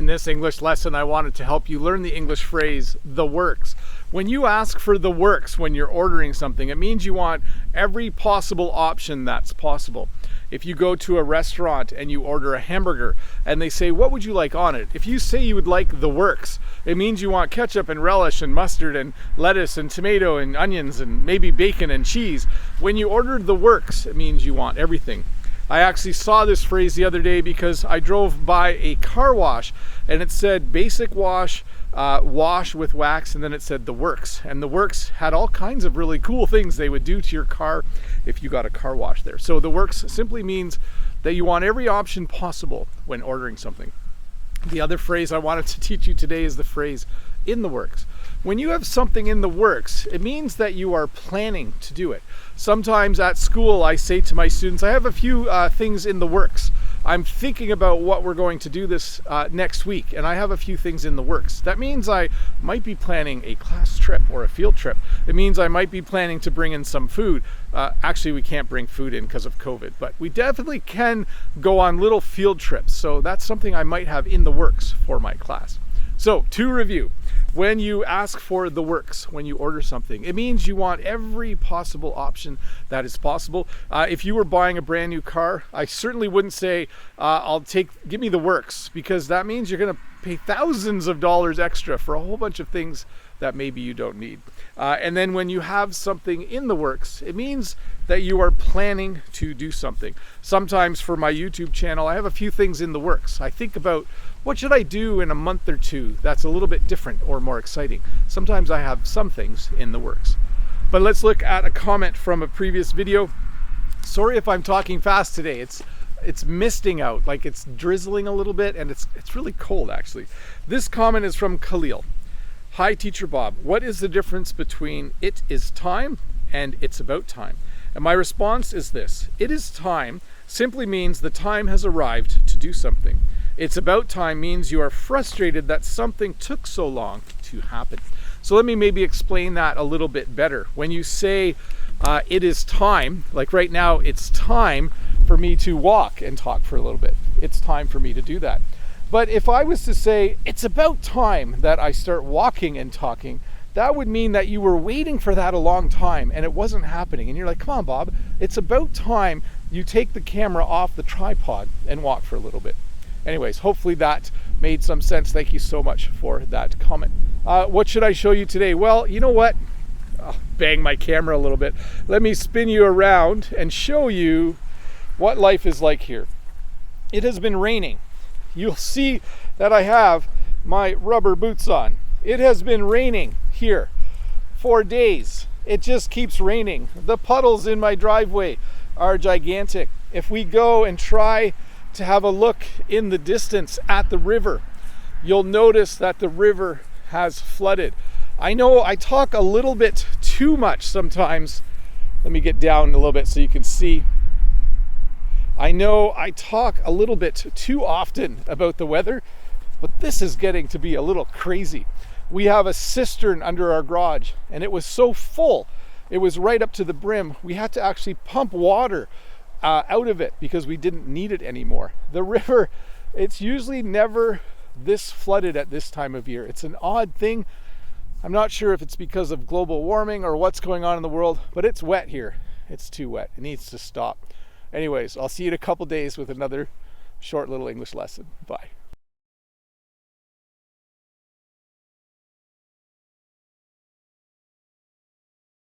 In this English lesson, I wanted to help you learn the English phrase, the works. When you ask for the works when you're ordering something, it means you want every possible option that's possible. If you go to a restaurant and you order a hamburger and they say, what would you like on it? If you say you would like the works, it means you want ketchup and relish and mustard and lettuce and tomato and onions and maybe bacon and cheese. When you order the works, it means you want everything. I actually saw this phrase the other day because I drove by a car wash and it said basic wash, wash with wax, and then it said the works. And the works had all kinds of really cool things they would do to your car if you got a car wash there. So the works simply means that you want every option possible when ordering something. The other phrase I wanted to teach you today is the phrase in the works. When you have something in the works, it means that you are planning to do it. Sometimes at school I say to my students, I have a few things in the works. I'm thinking about what we're going to do this next week, and I have a few things in the works. That means I might be planning a class trip or a field trip. It means I might be planning to bring in some food. Actually, we can't bring food in because of COVID, but we definitely can go on little field trips. So that's something I might have in the works for my class. So to review, when you ask for the works, when you order something, it means you want every possible option that is possible. If you were buying a brand new car, I certainly wouldn't say, give me the works, because that means you're gonna pay thousands of dollars extra for a whole bunch of things that maybe you don't need. And then when you have something in the works, it means that you are planning to do something. Sometimes for my YouTube channel, I have a few things in the works. I think about what should I do in a month or two that's a little bit different or more exciting. Sometimes I have some things in the works. But let's look at a comment from a previous video. Sorry if I'm talking fast today. It's misting out, like it's drizzling a little bit, and it's really cold actually. This comment is from Khalil. Hi Teacher Bob, what is the difference between it is time and it's about time? And my response is this: it is time simply means the time has arrived to do something. It's about time means you are frustrated that something took so long to happen. So let me maybe explain that a little bit better. When you say it is time, like right now, it's time for me to walk and talk for a little bit. It's time for me to do that. But if I was to say it's about time that I start walking and talking, that would mean that you were waiting for that a long time and it wasn't happening. And you're like, come on, Bob, it's about time you take the camera off the tripod and walk for a little bit. Anyways, hopefully that made some sense. Thank you so much for that comment. What should I show you today? Well, you know what? I'll bang my camera a little bit. Let me spin you around and show you what life is like here. It has been raining. You'll see that I have my rubber boots on. It has been raining here for days. It just keeps raining. The puddles in my driveway are gigantic. If we go and try to have a look in the distance at the river, you'll notice that the river has flooded. I know I talk a little bit too much sometimes. Let me get down a little bit so you can see. I know I talk a little bit too often about the weather, but this is getting to be a little crazy. We have a cistern under our garage and it was so full. It was right up to the brim. We had to actually pump water out of it because we didn't need it anymore. The river, it's usually never this flooded at this time of year. It's an odd thing. I'm not sure if it's because of global warming or what's going on in the world, but it's wet here. It's too wet. It needs to stop. Anyways, I'll see you in a couple days with another short little English lesson. Bye.